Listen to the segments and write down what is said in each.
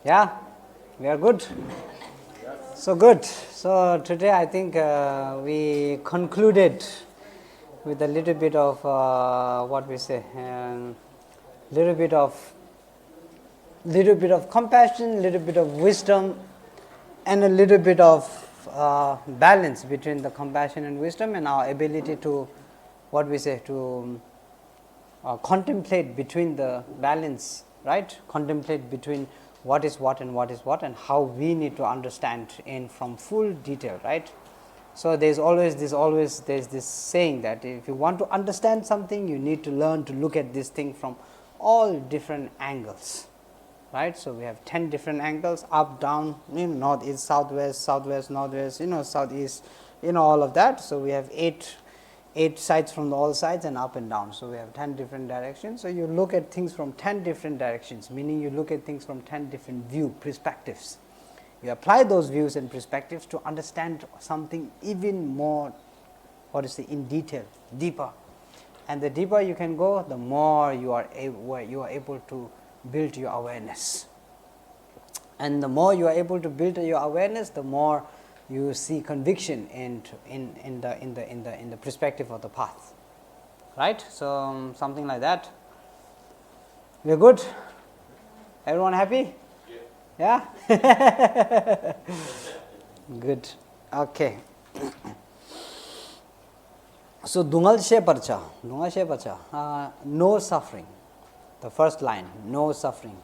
Yeah, we are good. So good. So today I think we concluded with a little bit of what we say, little bit of compassion, little bit of wisdom, and a little bit of balance between the compassion and wisdom, and our ability to what we say to contemplate between the balance, right? Contemplate between what is what and what is what, and how we need to understand in from full detail, right? So there's this saying that if you want to understand something, you need to learn to look at this thing from all different angles, right? So we have 10 different angles: up, down, north, east, southwest, southwest, northwest, southeast, all of that. So we have eight sides from all sides, and up and down. So we have 10 different directions. So you look at things from 10 different directions, meaning you look at things from 10 different perspectives. You apply those views and perspectives to understand something even more, in detail, deeper. And the deeper you can go, the more you are able to build your awareness. And the more you are able to build your awareness, the more you see conviction in the perspective of the path, right? So something like that. We're good. Everyone happy? Yeah. Good. Okay. So Dungal She Parcha, no suffering. The first line, no suffering.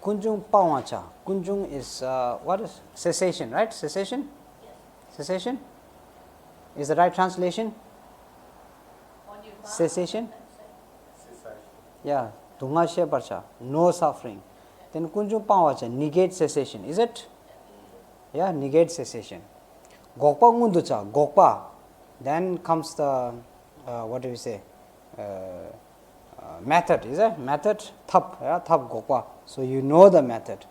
Kunjung Pawacha. Kunjung is what is cessation, right? Cessation. Cessation is the right translation. Cessation. Yeah. Dunga She Parcha, no suffering. Then Kunjung Pawacha, negate cessation. Is it? Yeah, negate cessation. Gokpa Munducha, Gokpa. Then comes the what do we say? Method, is it? Method, thap, yeah, thap Gokpa. So you know the method.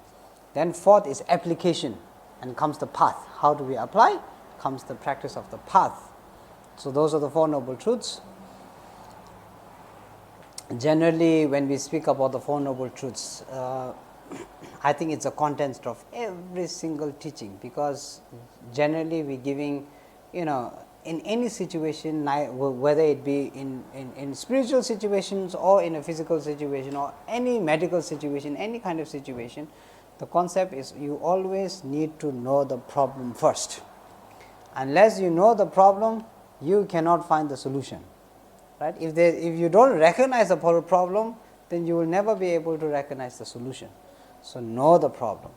Then fourth is application, and comes the path. How do we apply? Comes the practice of the path. So those are the Four Noble Truths. Generally, when we speak about the Four Noble Truths, I think it's a context of every single teaching, because generally we're giving, in any situation, whether it be in spiritual situations or in a physical situation or any medical situation, any kind of situation, the concept is you always need to know the problem first. Unless you know the problem, you cannot find the solution, right? If you don't recognize the problem, then you will never be able to recognize the solution. So know the problem.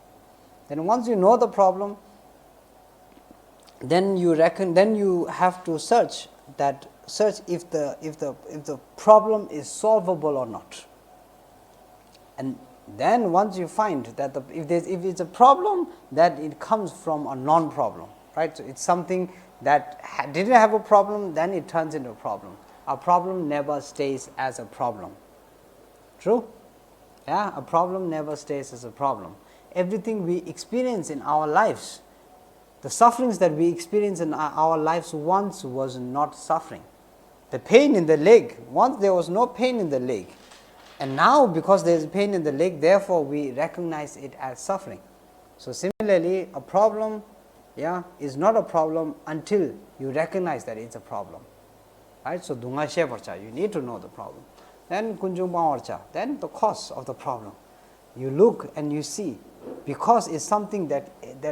Then once you know the problem, then you have to search if the problem is solvable or not. And then once you find that if it's a problem, that it comes from a non-problem, right? So it's something that didn't have a problem, then it turns into a problem. A problem never stays as a problem. True? Yeah, a problem never stays as a problem. Everything we experience in our lives, the sufferings that we experience in our lives once was not suffering. The pain in the leg, once there was no pain in the leg. And now because there is pain in the leg, therefore we recognize it as suffering. So similarly, a problem is not a problem until you recognize that it's a problem. Right? So Dunga She Parcha, you need to know the problem. Then Kunjung Pawarcha, then the cause of the problem. You look and you see, because it's something that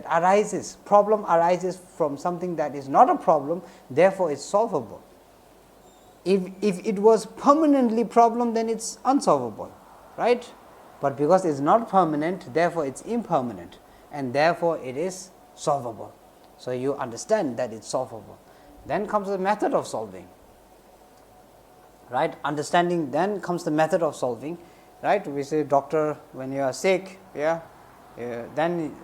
arises, problem arises from something that is not a problem, therefore it's solvable. If it was permanently problem, then it's unsolvable, right? But because it's not permanent, therefore it's impermanent, and therefore it is solvable. So you understand that it's solvable. Then comes the method of solving, right? Understanding, then comes the method of solving, right? We say, doctor, when you are sick, then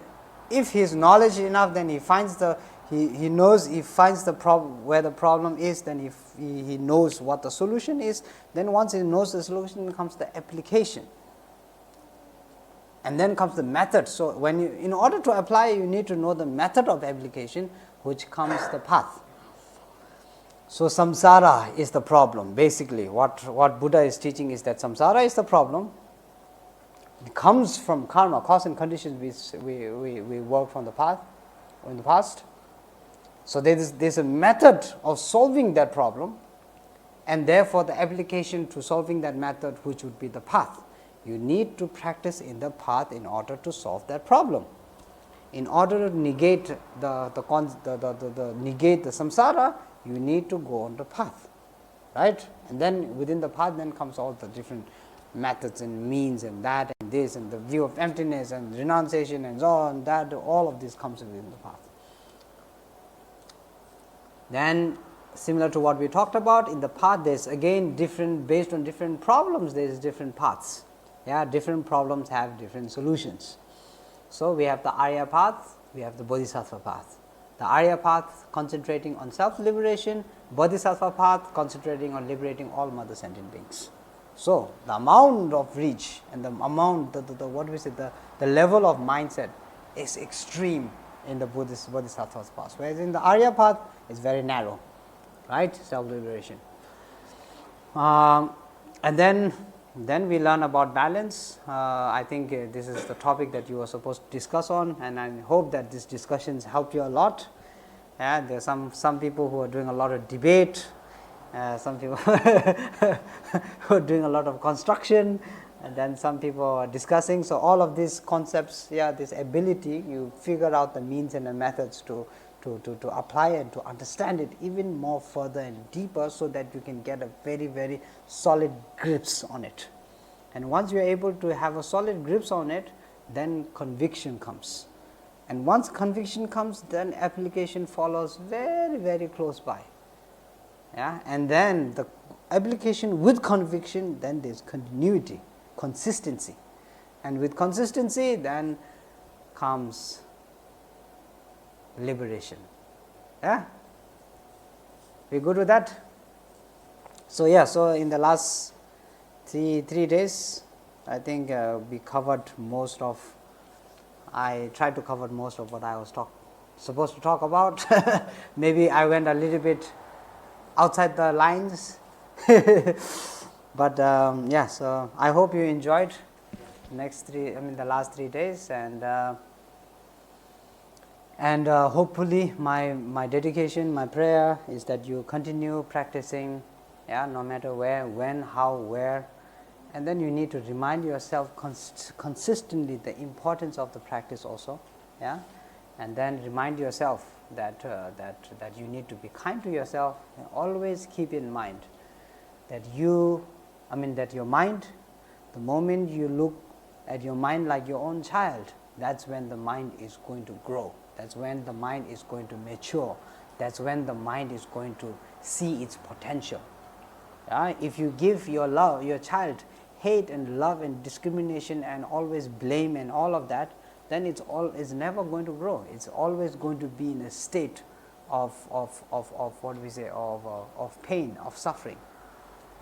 if he is knowledge enough, then he finds he finds the problem, where the problem is, then he knows what the solution is. Then once he knows the solution, comes the application, and then comes the method. So in order to apply, you need to know the method of application, which comes the path. So samsara is the problem. Basically, what Buddha is teaching is that samsara is the problem, It comes from karma, cause and conditions we work from the path in the past. So there's a method of solving that problem, and therefore the application to solving that method, which would be the path. You need to practice in the path in order to solve that problem. In order to negate negate the samsara, you need to go on the path, right? And then within the path then comes all the different methods and means and that and this and the view of emptiness and renunciation and so on, that all of this comes within the path. Then similar to what we talked about, in the path there is again different, based on different problems there is different paths. Yeah, different problems have different solutions. So, we have the Arya path, we have the Bodhisattva path. The Arya path concentrating on self-liberation, Bodhisattva path concentrating on liberating all mother sentient beings. So, the amount of reach and the amount, the level of mindset is extreme in the Bodhisattva path, whereas in the Arya path is very narrow, right, self-liberation. And then we learn about balance. I think this is the topic that you were supposed to discuss on, and I hope that these discussions help you a lot. There are some people who are doing a lot of debate, some people who are doing a lot of construction, and then some people are discussing. So, all of these concepts, this ability, you figure out the means and the methods to apply and to understand it even more further and deeper, so that you can get a very, very solid grips on it. And once you are able to have a solid grips on it, then conviction comes. And once conviction comes, then application follows very, very close by. And then the application with conviction, then there is continuity, consistency. And with consistency, then comes liberation. We good with that? So, so in the last three days, I think we covered most of, I tried to cover most of what I was supposed to talk about. Maybe I went a little bit outside the lines, but so I hope you enjoyed the last 3 days, and hopefully my dedication, my prayer is that you continue practicing, no matter where, when, how, where, and then you need to remind yourself consistently the importance of the practice also, and then remind yourself that you need to be kind to yourself, and always keep in mind that that your mind, the moment you look at your mind like your own child, that's when the mind is going to grow. That's when the mind is going to mature. That's when the mind is going to see its potential. If you give your child hate and love and discrimination and always blame and all of that, then it's never going to grow. It's always going to be in a state of pain, of suffering.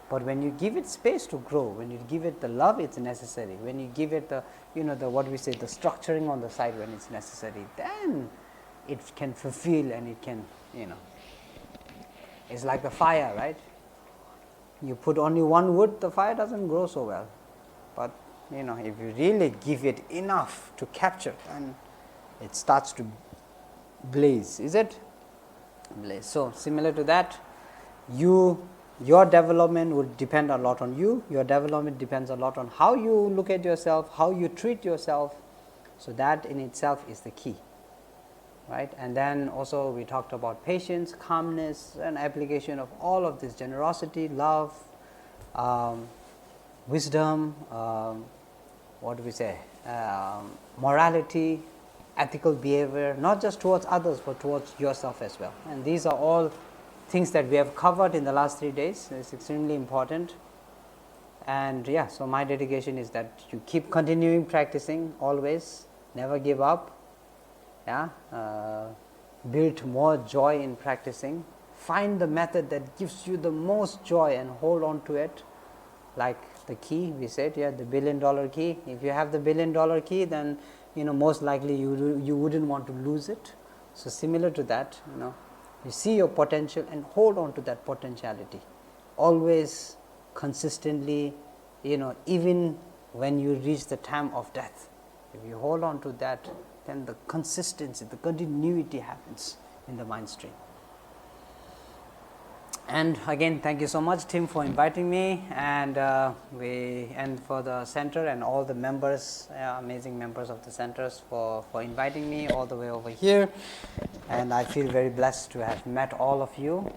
But when you give it space to grow, when you give it the love it's necessary, when you give it the the structuring on the side when it's necessary, then it can fulfill, and it can, it's like the fire, right? You put only one wood, the fire doesn't grow so well. But if you really give it enough to capture, then it starts to blaze, is it? Blaze. So similar to that, your development would depend a lot on you. Your development depends a lot on how you look at yourself, how you treat yourself. So that in itself is the key, right? And then also we talked about patience, calmness, and application of all of this: generosity, love, wisdom, morality, ethical behavior, not just towards others, but towards yourself as well. And these are all things that we have covered in the last 3 days. It's extremely important. And so my dedication is that you keep continuing practicing always, never give up. Build more joy in practicing. Find the method that gives you the most joy and hold on to it. Like the key, we said, the $1 billion key. If you have the $1 billion key, then most likely you wouldn't want to lose it. So similar to that, you see your potential and hold on to that potentiality. Always consistently, even when you reach the time of death. If you hold on to that, then the consistency, the continuity happens in the mind stream. And again, thank you so much, Tim, for inviting me, and for the center and all the members, amazing members of the centers, for inviting me all the way over here. And I feel very blessed to have met all of you.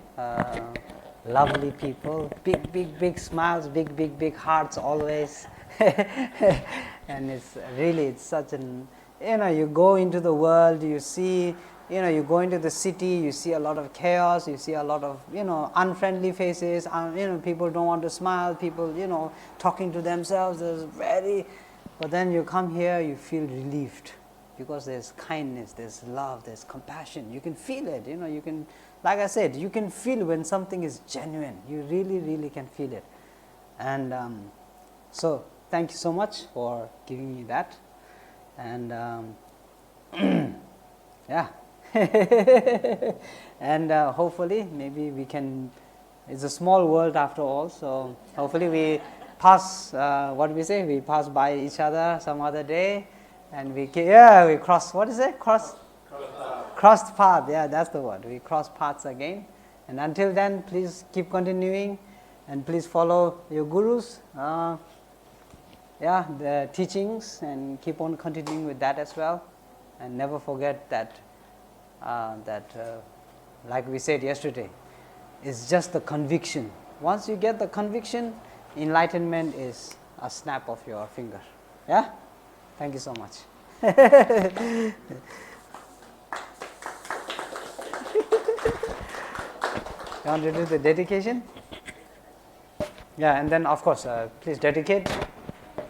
Lovely people, big smiles, big hearts always. And it's such an, you go into the world, you see, you go into the city, you see a lot of chaos, you see a lot of, unfriendly faces, people don't want to smile, people, talking to themselves, but then you come here, you feel relieved, because there's kindness, there's love, there's compassion, you can feel it, you can, like I said, you can feel when something is genuine, you really can feel it. And so thank you so much for giving me that. And yeah. And hopefully maybe we can, it's a small world after all, so hopefully we pass, we pass by each other some other day, and we cross, crossed path, that's the word, we cross paths again. And until then, please keep continuing, and please follow your gurus, the teachings, and keep on continuing with that as well. And never forget that like we said yesterday, it's just the conviction. Once you get the conviction, enlightenment is a snap of your finger. Yeah? Thank you so much. You want to do the dedication? Yeah, and then of course, please dedicate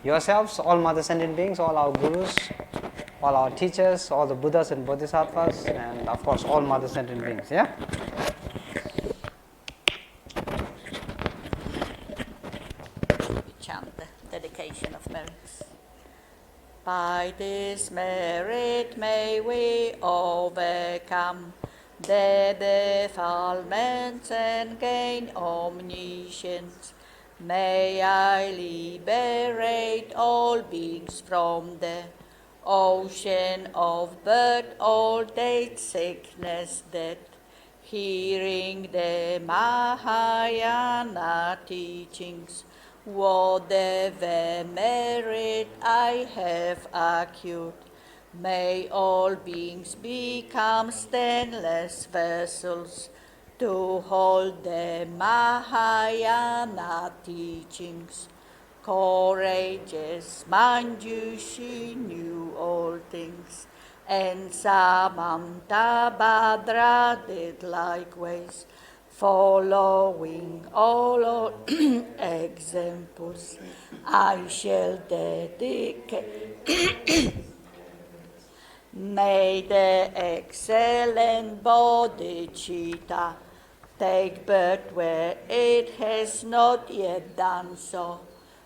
yourselves, all Mother Sentient Beings, all our gurus, all our teachers, all the Buddhas and Bodhisattvas, and of course all Mother Sentient Beings. Yeah? We chant the dedication of merits. By this merit may we overcome the defilements and gain omniscience. May I liberate all beings from the ocean of birth, old age, sickness, death. Hearing the Mahayana teachings, whatever merit I have acquired, may all beings become stainless vessels to hold the Mahayana teachings. Courageous Manjushri knew all things, and Samantabhadra did likewise, following all examples. I shall dedicate. May the excellent bodhicitta take birth where it has not yet done so.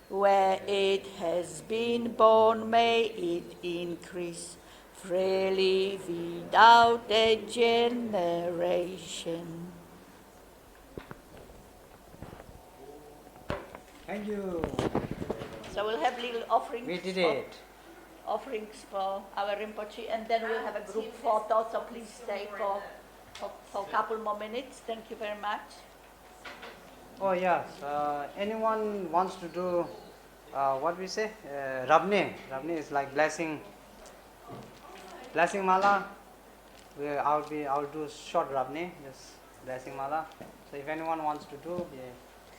Where it has been born, may it increase freely without a generation. Thank you. So we'll have little offerings. We did it. Offerings for our Rinpoche, and then we'll have a group photo, so please stay for a couple more minutes. Thank you very much. Oh yes, anyone wants to do what we say? Rabne. Rabne is like blessing mala. I'll do short Rabne, just blessing mala. So if anyone wants to do,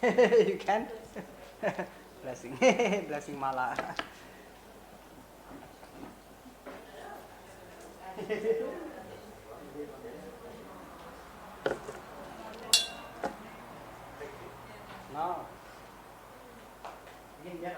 you can. Blessing, blessing mala. No. You can get it.